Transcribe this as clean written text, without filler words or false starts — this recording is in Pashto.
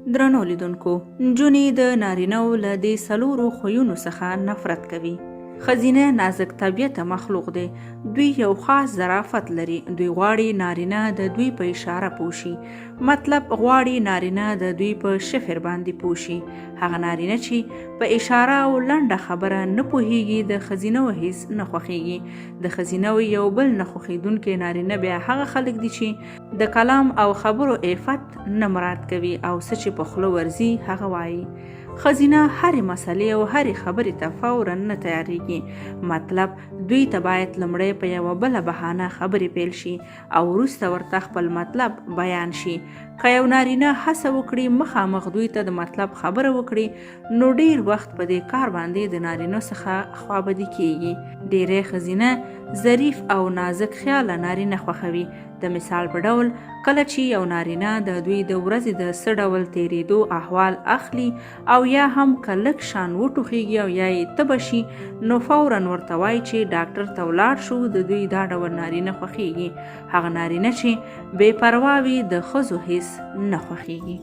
درنو لیدونکو، نجونې د نارینه‌و له دې څلورو خویونو څخه نفرت کوي. ښځینه نازک طبیعته مخلوق دی. دوی یو خاص ظرافت لري. دوی غواړي نارینه د دوی په اشاره پوه شي. مطلب غواړي نارینه د دوی په شفر باندې پوه شي. هغه نارینه چې په اشاره او لنډه خبره نه پوهیږي د ښځینه‌و هیڅ نه خوښیږي. د ښځینه‌و یو بل نه خوښیدونکي نارینه بیا هغه خلک دي چې د کلام او خبرو عفت نه مراعات کوي او څه چې په خوله ورځي هغه وایي. ښځینه هرې مسلې او هرې خبرې ته فوراً نه تیاریږي. مطلب دوی ته باید لومړی په یوه بله بهانه خبرې پیل شي او وروسته ورته خپل مطلب بیان شي. که یو نارینه هڅه وکړي مخامخ دوی ته د مطلب خبره وکړي نو ډیر وخت په دې کار باندې د نارینه څخه خوابدي کیږي. ډیری ښځینه ظریف او نازک خیاله نارینه خوښوي. د مثال په ډول کله چې یو نارینه د دوی د ورځې د څه ډول تیریدو احوال اخلي او یا هم که لږ شان وټوخیږي او یا یې تبه شي نو فوراً ورته وایي چې ډاکټر ته ولاړ شو. د دوی دا ډول نارینه خوښیږي. هغه نارینه چې بې پروا وي د ښځو هیڅ نه خوښیږي.